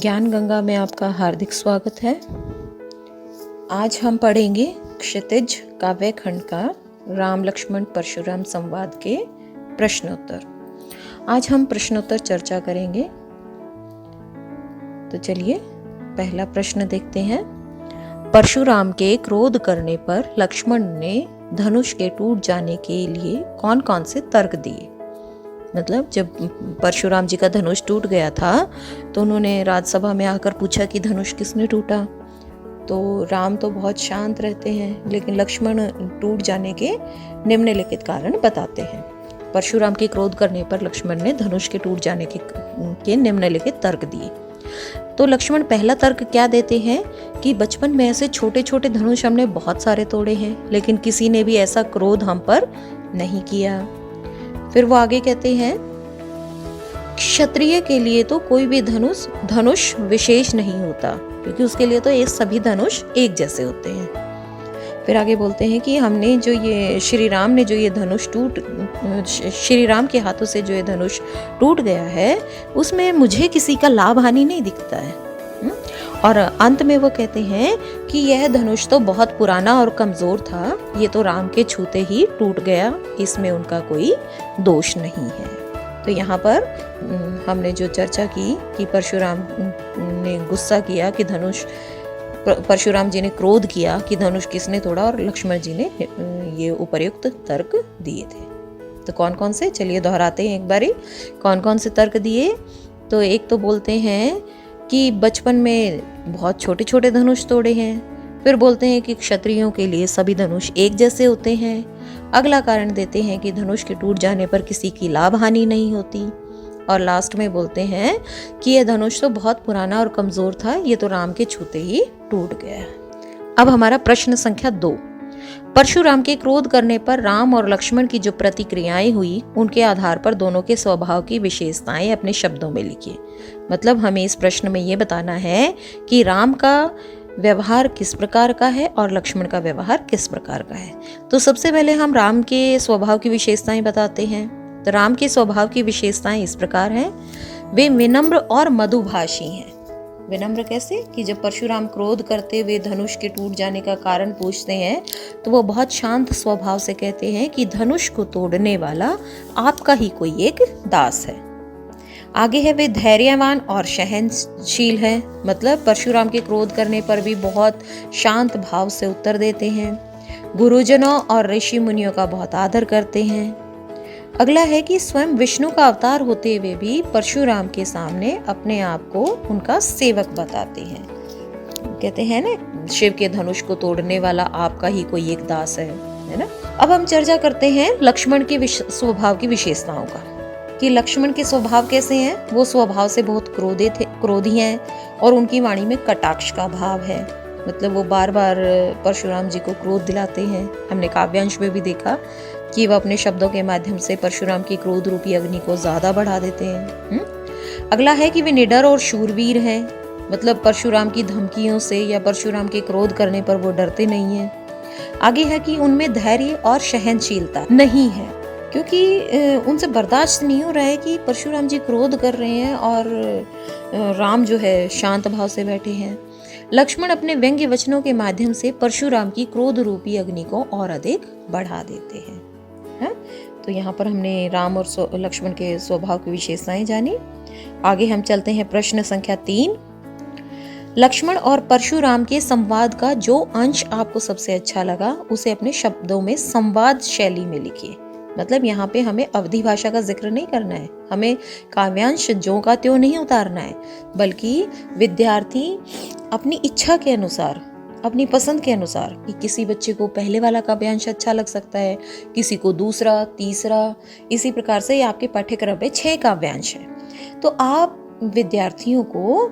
ज्ञान गंगा में आपका हार्दिक स्वागत है। आज हम पढ़ेंगे क्षितिज काव्य खंड का राम लक्ष्मण परशुराम संवाद के प्रश्नोत्तर। आज हम प्रश्नोत्तर चर्चा करेंगे। तो चलिए पहला प्रश्न देखते हैं। परशुराम के क्रोध करने पर लक्ष्मण ने धनुष के टूट जाने के लिए कौन कौन से तर्क दिए। मतलब जब परशुराम जी का धनुष टूट गया था तो उन्होंने राज्यसभा में आकर पूछा कि धनुष किसने टूटा। तो राम तो बहुत शांत रहते हैं, लेकिन लक्ष्मण टूट जाने के निम्नलिखित कारण बताते हैं। परशुराम के क्रोध करने पर लक्ष्मण ने धनुष के टूट जाने के निम्नलिखित तर्क दिए। तो लक्ष्मण पहला तर्क क्या देते हैं कि बचपन में ऐसे छोटे छोटे धनुष हमने बहुत सारे तोड़े हैं, लेकिन किसी ने भी ऐसा क्रोध हम पर नहीं किया। फिर वो आगे कहते हैं, क्षत्रिय के लिए तो कोई भी धनुष विशेष नहीं होता, क्योंकि उसके लिए तो ये सभी धनुष एक जैसे होते हैं। फिर आगे बोलते हैं कि हमने जो ये श्री राम के हाथों से जो ये धनुष टूट गया है, उसमें मुझे किसी का लाभ हानि नहीं दिखता है। और अंत में वो कहते हैं कि यह धनुष तो बहुत पुराना और कमजोर था, ये तो राम के छूते ही टूट गया, इसमें उनका कोई दोष नहीं है। तो यहाँ पर हमने जो चर्चा की कि परशुराम ने गुस्सा किया कि परशुराम जी ने क्रोध किया कि धनुष किसने तोड़ा, और लक्ष्मण जी ने ये उपर्युक्त तर्क दिए थे। तो कौन कौन से, चलिए दोहराते हैं एक बारी। कौन कौन से तर्क दिए? तो एक तो बोलते हैं कि बचपन में बहुत छोटे छोटे धनुष तोड़े हैं। फिर बोलते हैं कि क्षत्रियों के लिए सभी धनुष एक जैसे होते हैं। अगला कारण देते हैं कि धनुष के टूट जाने पर किसी की लाभ हानि नहीं होती। और लास्ट में बोलते हैं कि यह धनुष तो बहुत पुराना और कमजोर था, ये तो राम के छूते ही टूट गया। अब हमारा प्रश्न संख्या 2। परशुराम के क्रोध करने पर राम और लक्ष्मण की जो प्रतिक्रियाएं हुई, उनके आधार पर दोनों के स्वभाव की विशेषताएं अपने शब्दों में लिखिए। मतलब हमें इस प्रश्न में ये बताना है कि राम का व्यवहार किस प्रकार का है और लक्ष्मण का व्यवहार किस प्रकार का है। तो सबसे पहले हम राम के स्वभाव की विशेषताएं बताते हैं। तो राम के स्वभाव की विशेषताएं इस प्रकार हैं। वे विनम्र और मधुभाषी हैं। विनम्र कैसे? कि जब परशुराम क्रोध करते हुए धनुष के टूट जाने का कारण पूछते हैं तो वो बहुत शांत स्वभाव से कहते हैं कि धनुष को तोड़ने वाला आपका ही कोई एक दास है। आगे है, वे धैर्यवान और सहनशील है। मतलब परशुराम के क्रोध करने पर भी बहुत शांत भाव से उत्तर देते हैं। गुरुजनों और ऋषि मुनियों का बहुत आदर करते हैं। अगला है कि स्वयं विष्णु का अवतार होते हुए भी परशुराम के सामने अपने आप को उनका सेवक बताते हैं। कहते हैं ना, शिव के धनुष को तोड़ने वाला आपका ही कोई एक दास है ना। अब हम चर्चा करते हैं लक्ष्मण के स्वभाव की विशेषताओं का, कि लक्ष्मण के स्वभाव कैसे हैं। वो स्वभाव से बहुत क्रोधी हैं और उनकी वाणी में कटाक्ष का भाव है। मतलब वो बार बार परशुराम जी को क्रोध दिलाते हैं। हमने काव्यांश में भी देखा कि वह अपने शब्दों के माध्यम से परशुराम की क्रोध रूपी अग्नि को ज्यादा बढ़ा देते हैं। अगला है कि वे निडर और शूरवीर हैं। मतलब परशुराम की धमकियों से या परशुराम के क्रोध करने पर वो डरते नहीं हैं। आगे है कि उनमें धैर्य और सहनशीलता नहीं है, क्योंकि उनसे बर्दाश्त नहीं हो रहा है कि परशुराम जी क्रोध कर रहे हैं और राम जो है शांत भाव से बैठे हैं। लक्ष्मण अपने व्यंग्य वचनों के माध्यम से परशुराम की क्रोध रूपी अग्नि को और अधिक बढ़ा देते हैं। तो यहाँ पर हमने राम और लक्ष्मण के स्वभाव की विशेषताएं जानी। आगे हम चलते हैं प्रश्न संख्या 3। लक्ष्मण और परशुराम के संवाद का जो अंश आपको सबसे अच्छा लगा, उसे अपने शब्दों में संवाद शैली में लिखिए। मतलब यहाँ पे हमें अवधि भाषा का जिक्र नहीं करना है, हमें काव्यांश ज्यों का त्यों नहीं उतारना है, बल्कि विद्यार्थी अपनी इच्छा के अनुसार, अपनी पसंद के अनुसार, कि किसी बच्चे को पहले वाला काव्यांश अच्छा लग सकता है, किसी को दूसरा, तीसरा, इसी प्रकार से आपके पाठ्यक्रम में 6 काव्यांश है। तो आप विद्यार्थियों को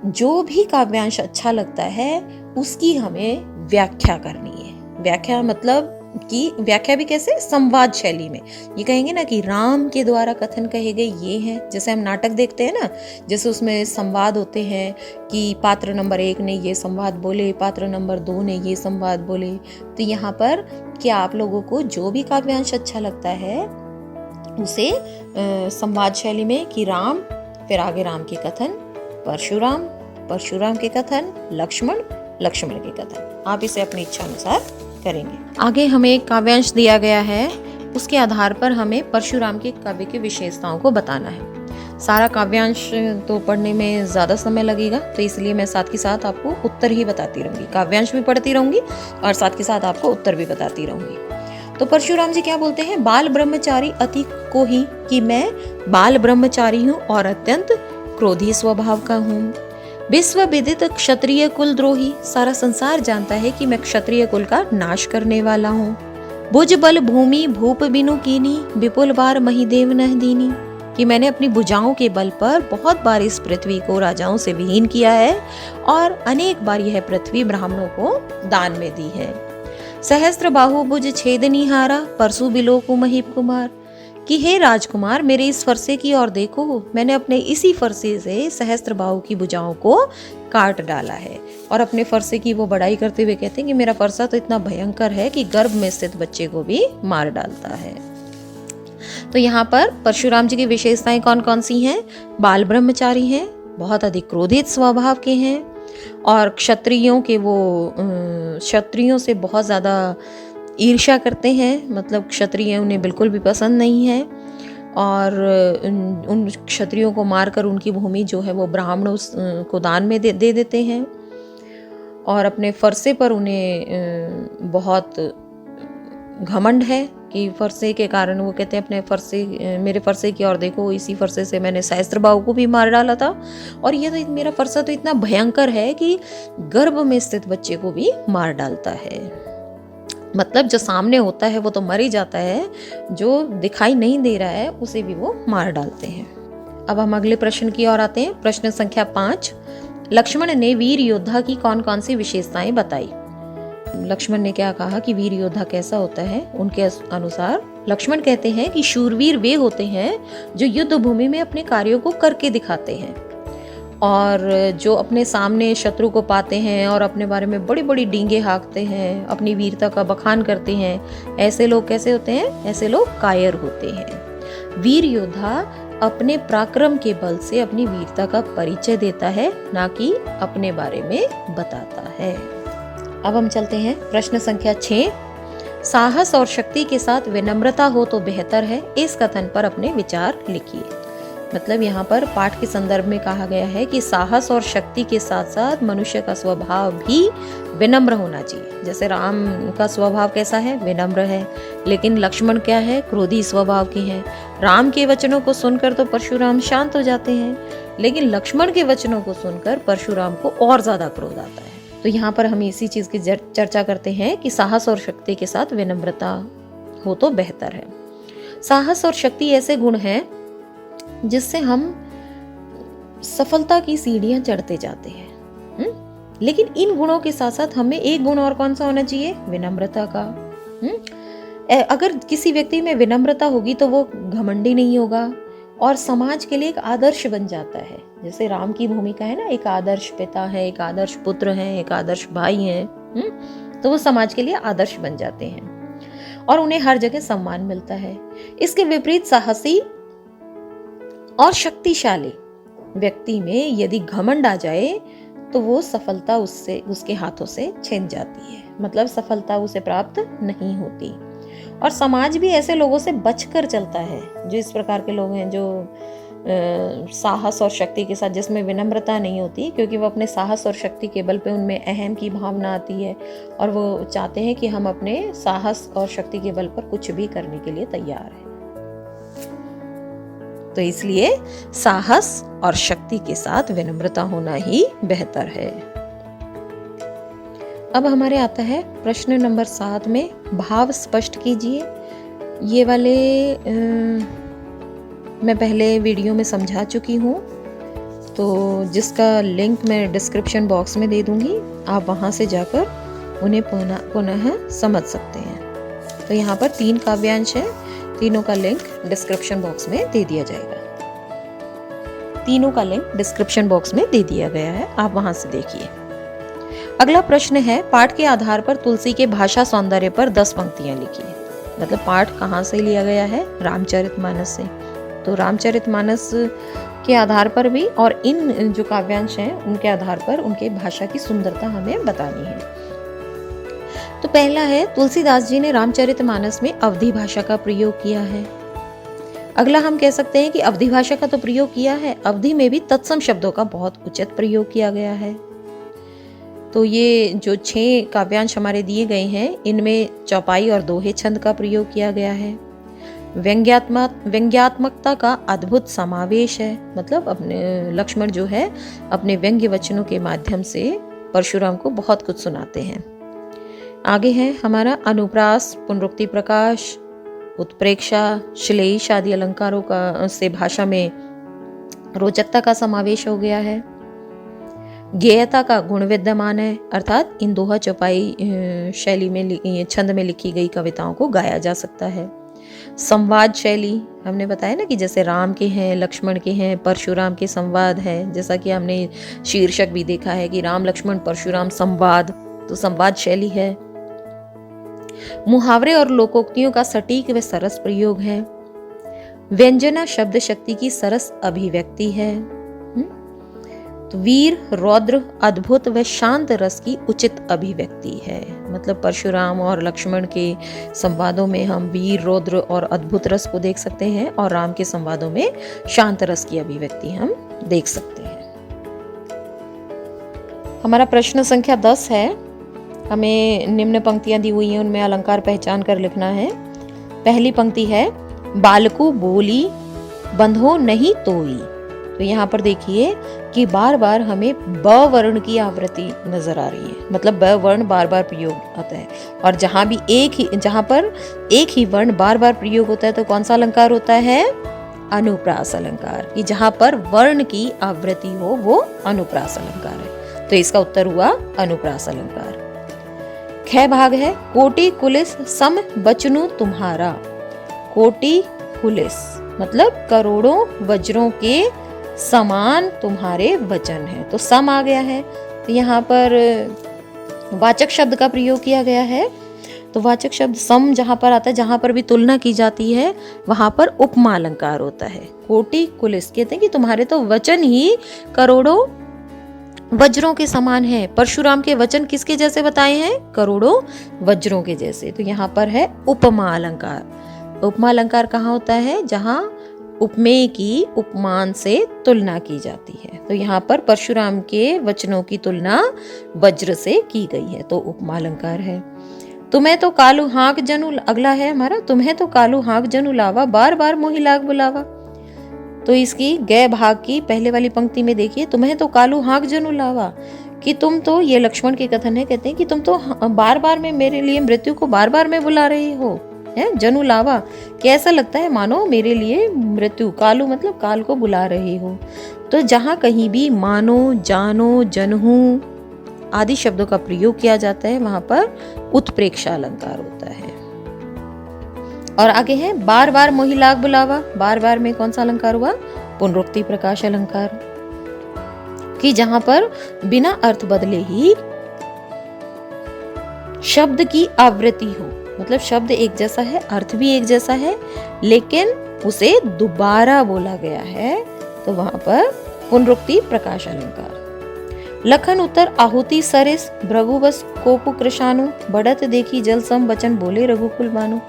जो भी काव्यांश अच्छा लगता है उसकी हमें व्याख्या करनी है। व्याख्या मतलब कि व्याख्या भी कैसे? संवाद शैली में। ये कहेंगे ना कि राम के द्वारा कथन कहे गए ये हैं। जैसे हम नाटक देखते हैं ना, जैसे उसमें संवाद होते हैं कि पात्र नंबर 1 ने ये संवाद बोले, पात्र नंबर 2 ने ये संवाद बोले। तो यहाँ पर क्या आप लोगों को जो भी काव्यांश अच्छा लगता है उसे संवाद शैली में, कि राम, फिर आगे राम के कथन, परशुराम, परशुराम के कथन, लक्ष्मण, लक्ष्मण के कथन। आप इसे अपनी इच्छा अनुसार करेंगे। आगे हमें एक काव्यांश दिया गया है, उसके आधार पर हमें परशुराम के काव्य की विशेषताओं को बताना है। सारा काव्यांश तो पढ़ने में ज़्यादा समय लगेगा, तो इसलिए मैं साथ के साथ आपको उत्तर ही बताती रहूँगी। काव्यांश भी पढ़ती रहूँगी और साथ के साथ आपको उत्तर भी बताती रहूँगी। तो परशुराम जी क्या बोलते हैं? बाल ब्रह्मचारी अति को ही, कि मैं बाल ब्रह्मचारी हूँ और अत्यंत क्रोधी स्वभाव का हूँ। विश्व विदित क्षत्रिय कुल द्रोही, सारा संसार जानता है कि मैं क्षत्रिय कुल का नाश करने वाला हूँ। भुज बल भूमि भूप बिनु कीनी, विपुल बार महिदेव नह दीनी, कि मैंने अपनी भुजाओं के बल पर बहुत बार इस पृथ्वी को राजाओं से विहीन किया है और अनेक बार यह पृथ्वी ब्राह्मणों को दान में दी है। सहस्त्र बाहु भुज छेदनी हारा, परसु बिलोकु महीप कुमार, कि हे राजकुमार मेरे इस फरसे की ओर देखो, मैंने अपने इसी फरसे से सहस्त्र बाहु की भुजाओं को काट डाला है। और अपने फरसे की वो बड़ाई करते हुए कहते हैं कि मेरा फरसा तो इतना भयंकर है कि गर्भ में स्थित बच्चे को भी मार डालता है। तो यहाँ पर परशुराम जी की विशेषताएं कौन कौन सी हैं? बाल ब्रह्मचारी हैं, बहुत अधिक क्रोधित स्वभाव के हैं और क्षत्रियों से बहुत ज़्यादा ईर्ष्या करते हैं, मतलब क्षत्रिय उन्हें बिल्कुल भी पसंद नहीं है और उन क्षत्रियों को मारकर उनकी भूमि जो है वो ब्राह्मणों को दान में दे देते हैं और अपने फरसे पर उन्हें बहुत घमंड है कि फरसे के कारण वो कहते हैं अपने फरसे, मेरे फरसे की ओर देखो, इसी फरसे से मैंने सहस्त्रबाहु को भी मार डाला था और ये तो मेरा फरसा तो इतना भयंकर है कि गर्भ में स्थित बच्चे को भी मार डालता है। मतलब जो सामने होता है वो तो मर ही जाता है, जो दिखाई नहीं दे रहा है उसे भी वो मार डालते हैं। अब हम अगले प्रश्न की ओर आते हैं। प्रश्न संख्या 5, लक्ष्मण ने वीर योद्धा की कौन कौन सी विशेषताएं बताई? लक्ष्मण ने क्या कहा कि वीर योद्धा कैसा होता है? उनके अनुसार लक्ष्मण कहते हैं कि शूरवीर वे होते हैं जो युद्ध भूमि में अपने कार्यों को करके दिखाते हैं और जो अपने सामने शत्रु को पाते हैं और अपने बारे में बड़ी बड़ी डींगे हाँकते हैं, अपनी वीरता का बखान करते हैं। ऐसे लोग कैसे होते हैं? ऐसे लोग कायर होते हैं। वीर योद्धा अपने पराक्रम के बल से अपनी वीरता का परिचय देता है, ना कि अपने बारे में बताता है। अब हम चलते हैं प्रश्न संख्या 6, साहस और शक्ति के साथ विनम्रता हो तो बेहतर है, इस कथन पर अपने विचार लिखिए। मतलब यहाँ पर पाठ के संदर्भ में कहा गया है कि साहस और शक्ति के साथ साथ मनुष्य का स्वभाव भी विनम्र होना चाहिए। जैसे राम का स्वभाव कैसा है? विनम्र है। लेकिन लक्ष्मण क्या है? क्रोधी स्वभाव के हैं। राम के वचनों को सुनकर तो परशुराम शांत हो जाते हैं, लेकिन लक्ष्मण के वचनों को सुनकर परशुराम को और ज्यादा क्रोध आता है। तो यहाँ पर हम इसी चीज की चर्चा करते हैं कि साहस और शक्ति के साथ विनम्रता हो तो बेहतर है। साहस और शक्ति ऐसे गुण हैं जिससे हम सफलता की सीढ़ियां चढ़ते जाते हैं। लेकिन इन गुणों के साथ साथ हमें एक गुण और कौन सा होना चाहिए? विनम्रता का। अगर किसी व्यक्ति में विनम्रता होगी तो वो घमंडी नहीं होगा और समाज के लिए एक आदर्श बन जाता है। जैसे राम की भूमिका है ना, एक आदर्श पिता है, एक आदर्श पुत्र है, एक आदर्श भाई है, तो वो समाज के लिए आदर्श बन जाते हैं और उन्हें हर जगह सम्मान मिलता है। इसके विपरीत साहसी और शक्तिशाली व्यक्ति में यदि घमंड आ जाए तो वो सफलता उसके हाथों से छिन जाती है, मतलब सफलता उसे प्राप्त नहीं होती। और समाज भी ऐसे लोगों से बचकर चलता है जो इस प्रकार के लोग हैं, जो साहस और शक्ति के साथ, जिसमें विनम्रता नहीं होती, क्योंकि वो अपने साहस और शक्ति के बल पे उनमें अहम की भावना आती है और वो चाहते हैं कि हम अपने साहस और शक्ति के बल पर कुछ भी करने के लिए तैयार हैं। तो इसलिए साहस और शक्ति के साथ विनम्रता होना ही बेहतर है। अब हमारे आता है प्रश्न नंबर 7 में, भाव स्पष्ट कीजिए। ये वाले मैं पहले वीडियो में समझा चुकी हूँ, तो जिसका लिंक मैं डिस्क्रिप्शन बॉक्स में दे दूंगी, आप वहाँ से जाकर उन्हें पुनः समझ सकते हैं। तो यहाँ पर 3 काव्यांश हैं, तीनों का लिंक डिस्क्रिप्शन बॉक्स में दे दिया जाएगा। तीनों का लिंक डिस्क्रिप्शन बॉक्स में दे दिया गया है, आप वहां से देखिए। अगला प्रश्न है, पाठ के आधार पर तुलसी के भाषा सौंदर्य पर 10 पंक्तियां लिखिए। मतलब पाठ कहाँ से लिया गया है? रामचरितमानस से। तो रामचरितमानस के आधार पर भी और इन जो काव्यांश हैं उनके आधार पर उनके भाषा की सुंदरता हमें बतानी है। तो पहला है, तुलसीदास जी ने रामचरितमानस में अवधी भाषा का प्रयोग किया है। अगला हम कह सकते हैं कि अवधी भाषा का तो प्रयोग किया है, अवधी में भी तत्सम शब्दों का बहुत उचित प्रयोग किया गया है। तो ये जो 6 काव्यांश हमारे दिए गए हैं, इनमें चौपाई और दोहे छंद का प्रयोग किया गया है। व्यंग्यात्मकता का अद्भुत समावेश है, मतलब अपने लक्ष्मण जो है अपने व्यंग्य वचनों के माध्यम से परशुराम को बहुत कुछ सुनाते हैं। आगे है हमारा अनुप्रास, पुनरुक्ति प्रकाश, उत्प्रेक्षा, श्लेष आदि अलंकारों का से भाषा में रोचकता का समावेश हो गया है। गेयता का गुण विद्यमान है, अर्थात इन दोहा चौपाई शैली में छंद में लिखी गई कविताओं को गाया जा सकता है। संवाद शैली हमने बताया ना कि जैसे राम के हैं, लक्ष्मण के हैं, परशुराम के संवाद है, जैसा कि हमने शीर्षक भी देखा है कि राम लक्ष्मण परशुराम संवाद, तो संवाद शैली है। मुहावरे और लोकोक्तियों का सटीक व सरस प्रयोग है। व्यंजना शब्द शक्ति की सरस अभिव्यक्ति है। तो वीर, रौद्र, अद्भुत व शांत रस की उचित अभिव्यक्ति है। मतलब परशुराम और लक्ष्मण के संवादों में हम वीर, रौद्र और अद्भुत रस को देख सकते हैं और राम के संवादों में शांत रस की अभिव्यक्ति हम देख सकते हैं। हमारा प्रश्न संख्या 10 है। हमें निम्न पंक्तियां दी हुई हैं, उनमें अलंकार पहचान कर लिखना है। पहली पंक्ति है, बालकू बोली बंधो नहीं तोई। तो यहाँ पर देखिए कि बार बार हमें ब वर्ण की आवृत्ति नजर आ रही है, मतलब ब वर्ण बार बार प्रयोग होता है। और जहां पर एक ही वर्ण बार बार प्रयोग होता है तो कौन सा अलंकार होता है? अनुप्रास अलंकार। कि जहां पर वर्ण की आवृत्ति हो वो अनुप्रास अलंकार है। तो इसका उत्तर हुआ अनुप्रास अलंकार। ख भाग है, कोटि कुलिस सम बचनु तुम्हारा। कोटि कुलिस मतलब करोड़ों वज्रों के समान तुम्हारे वचन है। तो सम आ गया है, तो यहाँ पर वाचक शब्द का प्रयोग किया गया है। तो वाचक शब्द सम जहां पर आता है, जहां पर भी तुलना की जाती है वहां पर उपमा अलंकार होता है। कोटि कुलिस कहते हैं कि तुम्हारे तो वचन ही करोड़ों वज्रों के समान है। परशुराम के वचन किसके जैसे बताए हैं? करोड़ों वज्रों के जैसे। तो यहाँ पर है उपमा अलंकार। उपमा अलंकार कहाँ होता है? जहां उपमेय की उपमान से तुलना की जाती है। तो यहाँ पर परशुराम के वचनों की तुलना वज्र से की गई है, तो उपमा अलंकार है। तुम्हें तो कालू हाँक जनु, अगला है हमारा, तुम्हें तो कालू हाँक जनु लावा, बार बार मोहि लाग बुलावा। तो इसकी गय भाग की पहले वाली पंक्ति में देखिए, तुम्हें तो कालू हाँक जनु लावा, कि तुम तो, ये लक्ष्मण के कथन है, कहते हैं कि तुम तो बार बार में मेरे लिए मृत्यु को बार बार में बुला रहे हो, है जनु लावा। कैसा लगता है? मानो मेरे लिए मृत्यु, कालू मतलब काल को बुला रहे हो। तो जहां कहीं भी मानो, जानो, जनहू आदि शब्दों का प्रयोग किया जाता है वहां पर उत्प्रेक्षा अलंकार होता है। और आगे है, बार बार मोहि लाग बुलावा। बार बार में कौन सा अलंकार हुआ? पुनरुक्ति प्रकाश अलंकार। कि जहां पर बिना अर्थ बदले ही शब्द की आवृत्ति हो, मतलब शब्द एक जैसा है, अर्थ भी एक जैसा है, लेकिन उसे दोबारा बोला गया है, तो वहां पर पुनरुक्ति प्रकाश अलंकार। लखन उत्तर आहुति सरिस, भृगुवश कोपु कृशानु, बढ़त देखी जल सम वचन बोले रघुकुल बानु।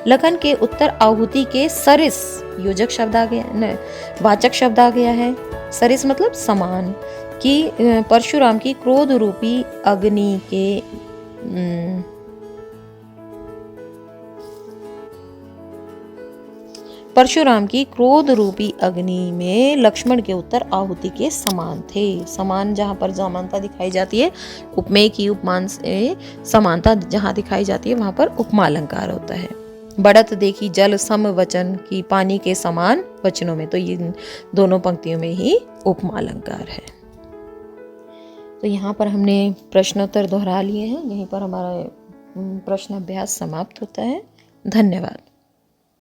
लखन के उत्तर आहुति के सरिस योजक शब्द आ गया, वाचक शब्द आ गया है। सरिस मतलब समान। कि परशुराम की क्रोध रूपी अग्नि के परशुराम की क्रोध रूपी अग्नि में लक्ष्मण के उत्तर आहुति के समान थे। समान जहां पर समानता दिखाई जाती है, उपमेय की उपमान से समानता जहां दिखाई जाती है वहां पर उपमा अलंकार होता है। बढ़त देखी जल सम वचन, की पानी के समान वचनों में, तो ये दोनों पंक्तियों में ही उपमा अलंकार है। तो यहाँ पर हमने प्रश्नोत्तर दोहरा लिए हैं। यहीं पर हमारा प्रश्न अभ्यास समाप्त होता है। धन्यवाद।